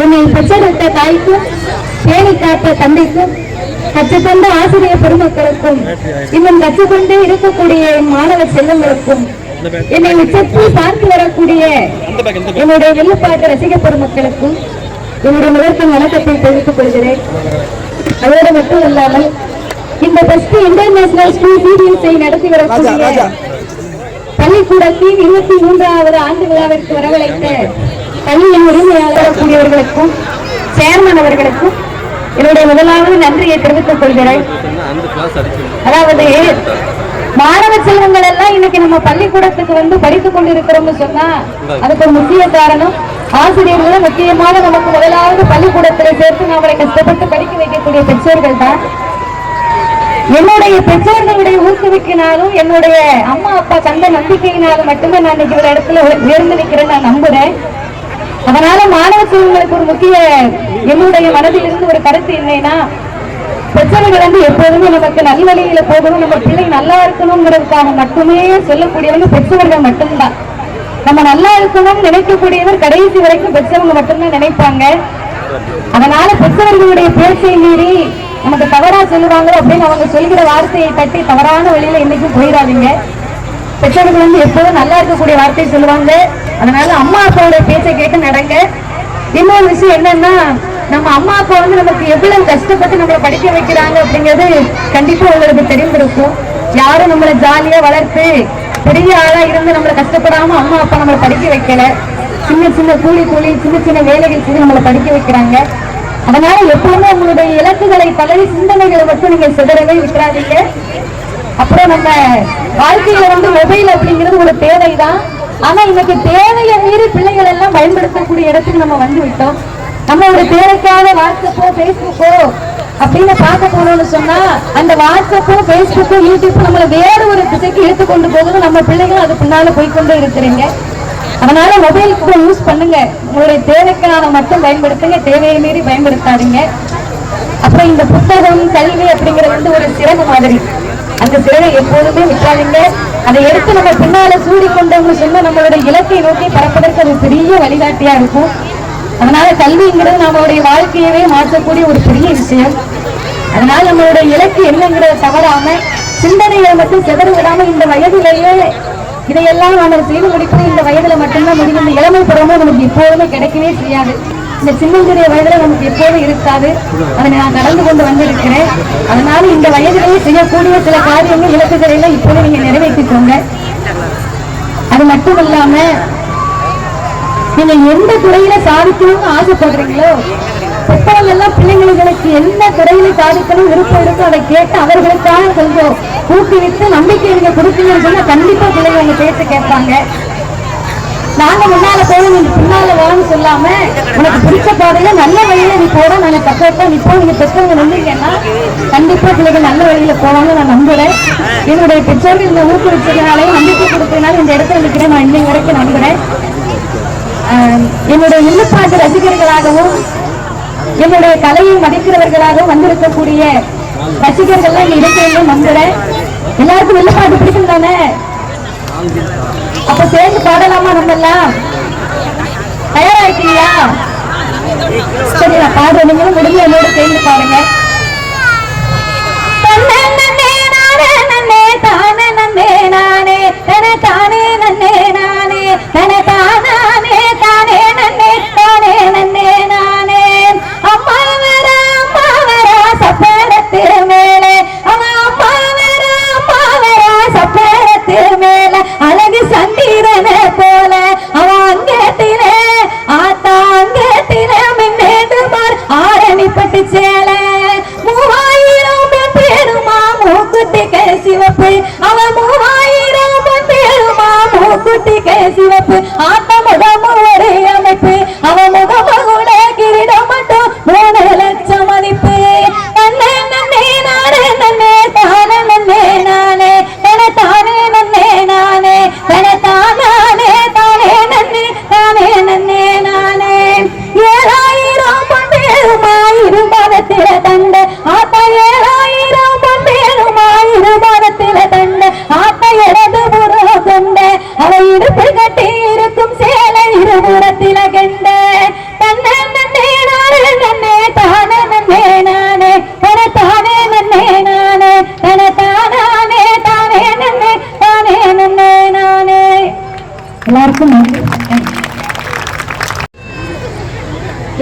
என்னை பெற்றெடுத்த தாய்க்கும் பேணி காத்த தந்தைக்கும் கற்றுக்கொண்ட ஆசிரியர் பெருமக்களுக்கும் இன்னும் கற்றுக்கொண்டே இருக்கக்கூடிய மாணவ செல்வங்களுக்கும் என்னை உச்சத்தில் பார்த்து வரக்கூடிய என்னுடைய வில்லுப்பாட்டு ரசிக பெருமக்களுக்கும் என்னுடைய முதற்கும் வணக்கத்தை தெரிவித்துக் கொள்கிறேன். அதோடு மட்டும் இல்லாமல் இந்த பெஸ்ட் இன்டர்நேஷனல் ஸ்கூல் சிபிஎஸ்ஐ நடத்தி வரக்கூடிய பள்ளிக்கூடத்தின் 23வது ஆண்டு விழாவிற்கு வரவழைத்த பள்ளியின் உரிமையாளர் கூடியவர்களுக்கும் சேர்மன் அவர்களுக்கும் என்னுடைய முதலாவது நன்றியை தெரிவித்துக் கொள்கிறேன். அதாவது மாணவ செல்வங்கள் எல்லாம் இன்னைக்கு நம்ம பள்ளிக்கூடத்துக்கு வந்து படித்துக் கொண்டிருக்கிறோம்னு சொன்னா அதுக்கு ஒரு முக்கிய காரணம் ஆசிரியர்களும் முக்கியமாக நமக்கு முதலாவது பள்ளிக்கூடத்தில் சேர்த்து நம்மளை கஷ்டப்பட்டு படிக்க வைக்கக்கூடிய பெற்றோர்கள் தான். என்னுடைய பெற்றோர்களுடைய ஊக்குவிக்கினாலும் என்னுடைய அம்மா அப்பா தந்த நம்பிக்கையினாலும் மட்டுமே நான் இன்னைக்கு ஒரு இடத்துல உயர்ந்து நிற்கிறேன் நான் நம்புறேன். அதனால மாணவ செல்வங்களுக்கு ஒரு முக்கிய என்னுடைய மனதில் இருந்து ஒரு கருத்து என்னன்னா, பெற்றோர்கள் வந்து எப்போதுமே நமக்கு நல்வழியில போகணும், நம்ம பிள்ளை நல்லா இருக்கணுங்கிறதுக்காக மட்டுமே சொல்லக்கூடியவங்க பெற்றவர்கள் மட்டும்தான். நம்ம நல்லா இருக்கணும்னு நினைக்கக்கூடியவர் கடைசி வரைக்கும் பெற்றவங்க மட்டும்தான் நினைப்பாங்க. அதனால பெற்றவர்களுடைய பேச்சை மீறி நமக்கு தவறா சொல்லுவாங்க அப்படின்னு அவங்க சொல்கிற வார்த்தையை தட்டி தவறான வழியில என்னைக்கும் போயிடாதீங்க. பெற்றோர்கள் வந்து எப்போதும் நல்லா இருக்கக்கூடிய வார்த்தையை சொல்லுவாங்க. அதனால அம்மா அப்பாவுடைய பேச்சை கேட்டு நடங்க. இன்னொரு விஷயம் என்னன்னா, நம்ம அம்மா அப்பா வந்து நமக்கு எவ்வளவு கஷ்டப்பட்டு நம்மளை படிக்க வைக்கிறாங்க அப்படிங்கிறது கண்டிப்பா உங்களுக்கு தெரிந்திருக்கும். யாரும் நம்மளை ஜாலியா வளர்த்து பெரிய ஆளா இருந்து நம்மளை கஷ்டப்படாம அம்மா அப்பா நம்மளை படிக்க வைக்கல. சின்ன சின்ன கூலி சின்ன சின்ன வேலைகள் செய்து நம்மளை படிக்க வைக்கிறாங்க. அதனால எப்பவுமே உங்களுடைய இலக்குகளை பதவி சிந்தனைகளை மட்டும் நீங்க சிதறவே விட்டுறாதீங்க. அப்புறம் நம்ம வாழ்க்கையில வந்து மொபைல் அப்படிங்கிறது ஒரு தேவைதான். ஆனா இன்னைக்கு தேவையை மீறி பிள்ளைகள் எல்லாம் பயன்படுத்தக்கூடிய இடத்துக்கு நம்ம வந்து விட்டோம். நம்ம ஒரு தேவைக்காக வாட்ஸ்அப்போ பேஸ்புக்கோ அப்படின்னு பார்க்க போனோம்னு சொன்னா அந்த வாட்ஸ்அப்போ பேஸ்புக்கோ யூடியூப் நம்மளை வேற ஒரு திசைக்கு இழுத்து கொண்டு போகுது. நம்ம பிள்ளைகள் அது பின்னால போய்கொண்டே இருக்கிறீங்க. அதனால மொபைல் கூட யூஸ் பண்ணுங்க, உங்களுடைய தேவைக்கான மட்டும் பயன்படுத்துங்க, தேவையை மீறி பயன்படுத்தாதீங்க. அப்புறம் இந்த புத்தகம் கல்வி அப்படிங்கிறது வந்து ஒரு சிறகு மாதிரி, அந்த சிறகை எப்போதுமே விட்டாதீங்க. அதை எடுத்து நம்ம பின்னால சூடிக்கொண்டவங்க சொன்ன நம்மளுடைய இலக்கை நோக்கி பறப்பதற்கு அது பெரிய வழிகாட்டியா இருக்கும். அதனால கல்விங்கிறது நம்மளுடைய வாழ்க்கையவே மாற்றக்கூடிய ஒரு பெரிய விஷயம். அதனால நம்மளுடைய இலக்கு என்னங்கிறத தவறாம சிந்தனைகளை மட்டும் செதற விடாம இந்த வயதிலேயே இதையெல்லாம் நம்ம செய்து முடிப்பது இந்த வயதுல மட்டும்தான் முடியும். இந்த இளமை பருவமும் நமக்கு எப்போதுமே கிடைக்கவே செய்யாது. இந்த சின்னஞ்சிறிய வயதுல நமக்கு எப்போதும் இருக்காது. அதை நான் கடந்து கொண்டு வந்திருக்கிறேன். அதனால இந்த வயதிலேயே செய்யக்கூடிய சில காரியங்கள் இலக்குகளை எல்லாம் இப்போது நீங்க நிறைவேற்றிக்கோங்க. அது மட்டும் இல்லாம நீங்க எந்த துறையில சாதிக்கணும்னு ஆசைப்படுறீங்களோ பெற்றவங்க எல்லாம் பிள்ளைங்களுக்கு எந்த துறையில சாதிக்கணும் விருப்பம் இருக்கும் அதை கேட்டு அவர்களுக்காக கொஞ்சம் ஊக்குவித்து நம்பிக்கை நீங்க கொடுத்தீங்கன்னு சொன்னா கண்டிப்பா பிள்ளைங்க உங்க பேச்ச கேட்பாங்க. நாங்க முன்னால போய் நீங்க பின்னால வான்னு சொல்லாம உனக்கு பிடிச்ச பாதையில நல்ல வழியில நீ போட நாங்க சப்போர்ட்டா நிப்போ நீங்க பெற்றவங்க நின்றீங்கன்னா கண்டிப்பா பிள்ளைங்க நல்ல வழியில போவாங்க நான் நம்புறேன். என்னுடைய பெற்றோர்கள் இந்த ஊக்குவிச்சதுனாலையும் நம்பிக்கை கொடுத்ததுனால இந்த இடத்துல நிற்கிறேன் நான் இன்னைக்கு வரைக்கும் நம்புறேன். என்னுடைய வில்லுப்பாட்டு ரசிகர்களாகவும் என்னுடைய கலையை மதிக்கிறவர்களாகவும் வந்திருக்கக்கூடிய ரசிகர்கள் இங்க இருக்கிறவங்க நம்புறேன். எல்லாருக்கும் வில்லுப்பாட்டு பிடிக்கும் தானே? அப்ப சேர்ந்து பாடலாமா? நம்ம எல்லாம் தயாராயிட்டீங்களா? சரி, நான் பாடுறேன், நீங்களும் முடிஞ்சு என்னோட சேர்ந்து பாருங்க. அழகு சந்திரனை போல அவன் அங்கத்திலே ஆத்தாங்கத்திலே மின்னேடுமார் ஆரணிப்பட்டு சேல 3000 பேருமா மூக்குத்தி சிவப்பு அவன் 3000 பேருமா மூக்குத்தி சிவப்பு ஆட்டமுடமோ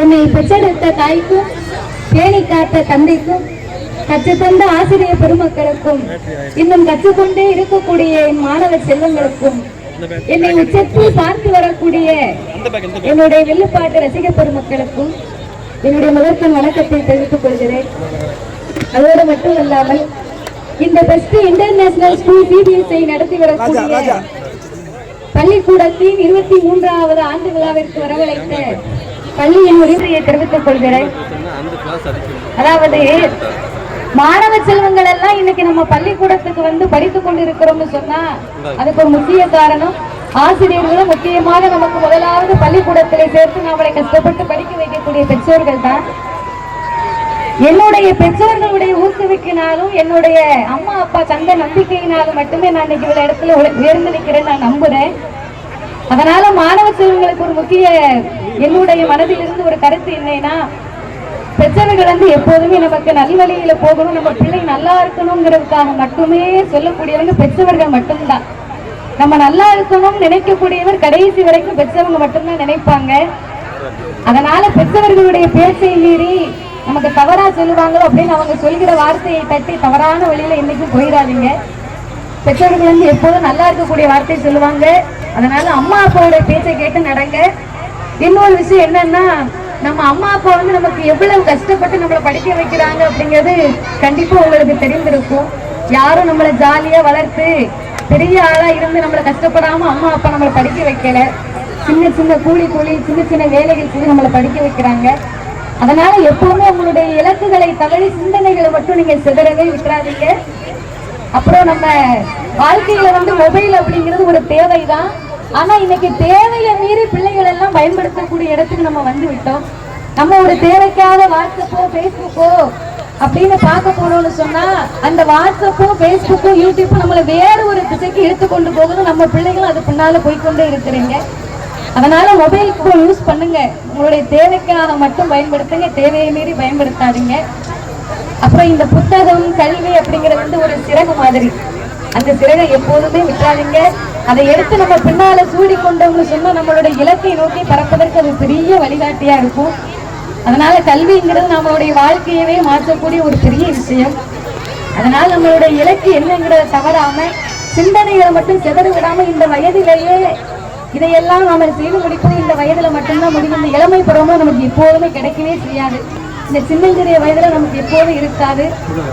என்னை பெற்றெடுத்த தாய்க்கும் பேணி காத்த தந்தைக்கும் கற்றுத்தந்த ஆசிரியர் பெருமக்களுக்கும் இன்னும் கற்றுக்கொண்டே இருக்கக்கூடிய என் மாணவ செல்வங்களுக்கும் என்னை உச்சத்தில் பார்த்து வரக்கூடிய என்னுடைய வில்லுப்பாட்டு ரசிகர் பெருமக்களுக்கும் என்னுடைய முதற்கண் வணக்கத்தை தெரிவித்துக் கொள்கிறேன். அதோடு மட்டும் இல்லாமல் இந்த பெஸ்ட் இன்டர்நேஷனல் ஸ்கூல் சிபிஎஸ்ஐ நடத்தி வரக்கூடிய பள்ளிக்கூடத்தின் 23வது ஆண்டு விழாவிற்கு வரவழைத்த பள்ளியின் உரிமையை தெரிவித்துக் கொள்கிறேன். அதாவது மாணவ செல்வங்கள் எல்லாம் இன்னைக்கு நம்ம பள்ளிக்கூடத்துக்கு வந்து படித்துக் கொண்டிருக்கிறோம்னு சொன்னா அதுக்கு ஒரு முக்கிய காரணம் ஆசிரியர்களும் முக்கியமாக நமக்கு முதலாவது பள்ளிக்கூடத்திலே சேர்த்து நம்மளை கஷ்டப்பட்டு படிக்க வைக்கக்கூடிய பெற்றோர்கள் தான். என்னுடைய பெற்றோர்களுடைய ஊக்குவிக்கினாலும் என்னுடைய அம்மா அப்பா தந்த நம்பிக்கையினாலும் மட்டுமே நான் இன்னைக்கு இவ்வளவு இடத்துல உயர்ந்து நிற்கிறேன் நான் நம்புறேன். அதனால மாணவ செல்வங்களுக்கு ஒரு முக்கிய என்னுடைய மனதில் இருந்து ஒரு கருத்து என்னன்னா, பெற்றோர்கள் வந்து எப்போதுமே நமக்கு நல்வழியில போகணும், நம்ம பிள்ளை நல்லா இருக்கணுங்கிறதுக்காக மட்டுமே சொல்லக்கூடியவங்க பெற்றவர்கள் மட்டும்தான். நம்ம நல்லா இருக்கணும்னு நினைக்கக்கூடியவர் கடைசி வரைக்கும் பெற்றவங்க மட்டும்தான் நினைப்பாங்க. அதனால பெற்றவர்களுடைய பேச்சை மீறி நமக்கு தவறா சொல்லுவாங்களோ அப்படின்னு அவங்க சொல்கிற வார்த்தையை தட்டி தவறான வழியில இன்னைக்கும் போயிடாதீங்க. பெற்றோர்கள் வந்து எப்போதும் நல்லா இருக்கக்கூடிய வார்த்தையை சொல்லுவாங்க. அதனால அம்மா அப்பாவோட பேச்சை கேட்டு நடங்க. இன்னொரு விஷயம் என்னன்னா, நம்ம அம்மா அப்பா வந்து நமக்கு எவ்வளவு கஷ்டப்பட்டு நம்மளை படிக்க வைக்கிறாங்க அப்படிங்கிறது கண்டிப்பா உங்களுக்கு தெரிந்திருக்கும். யாரும் நம்மளை ஜாலியா வளர்த்து பெரிய ஆளா இருந்து நம்மளை கஷ்டப்படாம அம்மா அப்பா நம்மளை படிக்க வைக்கல. சின்ன சின்ன கூலி சின்ன சின்ன வேலைகள் செய்து நம்மளை படிக்க வைக்கிறாங்க. அதனால எப்பவுமே உங்களுடைய இலக்குகளை தவறி சிந்தனைகளை மட்டும் நீங்க சிதறவே விட்டுறாதீங்க. அப்புறம் நம்ம வாழ்க்கையில வந்து மொபைல் அப்படிங்கிறது ஒரு தேவைதான். ஆனா இன்னைக்கு தேவையை மீறி பிள்ளைகள் எல்லாம் பயன்படுத்தக்கூடிய இடத்துக்கு நம்ம வந்து விட்டோம். நம்ம ஒரு தேவைக்காக வாட்ஸ்அப்போ பேஸ்புக்கோ அப்படின்னு பார்க்க போனோம்னு சொன்னா அந்த வாட்ஸ்அப்போ பேஸ்புக்கோ யூடியூப்போ நம்மளை வேற ஒரு திசைக்கு இழுத்து கொண்டு போகுது. நம்ம பிள்ளைகளும் அது பின்னால போய்கொண்டே இருக்கிறீங்க. அதனால மொபைல் போன் யூஸ் பண்ணுங்க, உங்களுடைய தேவைக்காக மட்டும் பயன்படுத்துங்க, தேவையை மீறி பயன்படுத்தாதீங்க. அப்புறம் இந்த புத்தகம் கல்வி அப்படிங்கிறது வந்து ஒரு சிறகு மாதிரி, அந்த சிறகை எப்போதுமே விட்டுறாதீங்க. அதை எடுத்து நம்ம பின்னால சூடி கொண்டோம்னு சொன்னா நம்மளுடைய இலக்கை நோக்கி பறப்பதற்கு அது பெரிய வழிகாட்டியா இருக்கும். அதனால கல்விங்கிறது நம்மளுடைய வாழ்க்கையவே மாற்றக்கூடிய ஒரு பெரிய விஷயம். அதனால நம்மளுடைய இலக்கு என்னங்கிறத தவறாம சிந்தனைகளை மட்டும் சிதற விடாம இந்த வயதிலேயே இதையெல்லாம் நாம செய்து முடிப்பது இந்த வயதுல மட்டும்தான் முடியும். இந்த இளமை பருவமும் நமக்கு எப்போதுமே கிடைக்கவே செய்யாது. இந்த சின்னஞ்சிறிய வயதுல நமக்கு எப்போதும் இருக்காது.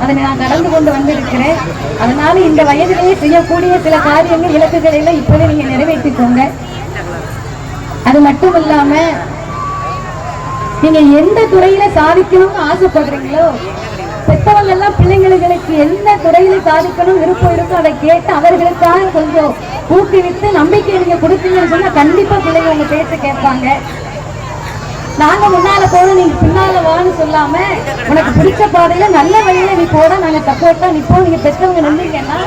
அதை நான் கடந்து கொண்டு வந்திருக்கிறேன். அதனால இந்த வயதிலேயே செய்யக்கூடிய சில காரியங்கள் இலக்குகளை எல்லாம் இப்போதே நீங்க நிறைவேற்றிக்கோங்க. அது மட்டும் இல்லாம நீங்க எந்த துறையில சாதிக்கணும்னு ஆசைப்படுறீங்களோ பெற்றவங்க எல்லாம் பிள்ளைங்களுக்கு எந்த துறையில சாதிக்கணும் விருப்பம் இருக்கோ அதை கேட்டு அவர்களுக்காக கொஞ்சம் ஊக்குவித்து நம்பிக்கை நீங்க கொடுத்தீங்கன்னு சொன்னா கண்டிப்பா பிள்ளைங்க உங்க பேச்ச கேட்பாங்க. நாங்க முன்னால போன நீங்க பின்னால வான்னு சொல்லாம உனக்கு பிடிச்ச பாதையில நல்ல வழியில நீ போட நாங்க சப்போர்ட்டா நிப்போம். நீங்க பெற்றவங்க நம்பீங்கன்னா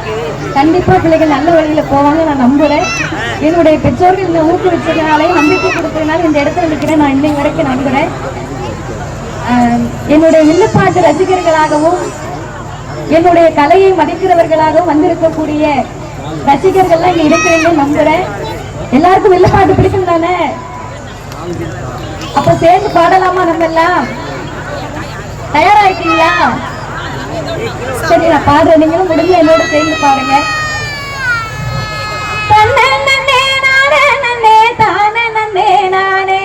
கண்டிப்பா பிள்ளைகள் நல்ல வழியில போவாங்க நான் நம்புறேன். என்னுடைய பெற்றோர்கள் இந்த ஊக்குவிச்சதுனாலே நம்பிக்கை கொடுத்ததுனால இந்த இடத்துல நிற்கிறேன் நான் இன்னைக்கு வரைக்கும் நம்புறேன். என்னுடைய வில்லுப்பாட்டு ரசிகர்களாகவும் என்னுடைய கலையை மதிக்கிறவர்களாகவும் வந்திருக்கக்கூடிய ரசிகர்கள்லாம் இங்க இருக்கிறீங்கன்னு நம்புறேன். எல்லாருக்கும் வில்லுப்பாட்டு பிடிக்கும் தானே? அப்ப சேர்ந்து பாடலாமா? நம்ம எல்லாம் தயாராயிட்டீங்களா? சரி நான் பாடுறேன், நீங்களும் முடிஞ்சு என்னோட சேர்ந்து பாருங்க. தானே நன்னே நானே தானே நன்னே நானே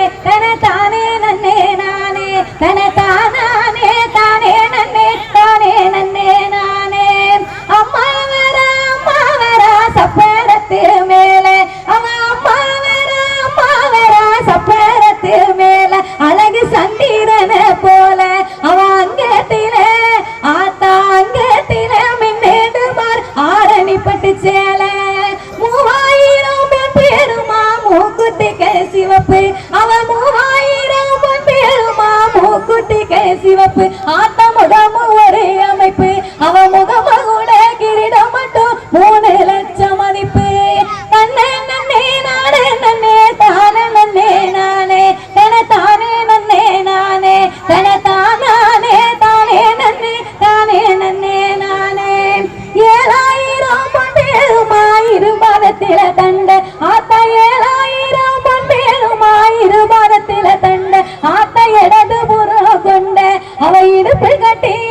தானே நன்னே நானே தானே தானே நன்னே நானே. அம்மா வர சப்பரத்து மேலே அவன் அம்மா வர சப்பரத்து மேல அழகு சந்திரன போல அவன் அங்கத்திலே ஆத்தா அங்கத்திலே மின்னேடுமார் ஆரணிப்பட்டு சேல 3000 பேருமா மூக்குத்தி கை சிவப்பு அவன் 3000 பேருமா மூக்குத்தி கை சிவப்பு ஆத்த முகமும் ஒரே அமைப்பு அவன் முகம கூட கிரீடம் மட்டும் 3 லட்சம் மதிப்பு. தன்னை நன்னே நானே நன்னே தானே நன்னே நானே தன தானே நன்னே நானே தன தானே தானே நன்னே தானே நன்னே நானே. 7000 பேருமா இருபாதத்தில தண்ட ஆத்த 7000 பேருமா இருபாதத்தில தண்ட ஆத்த கட்டி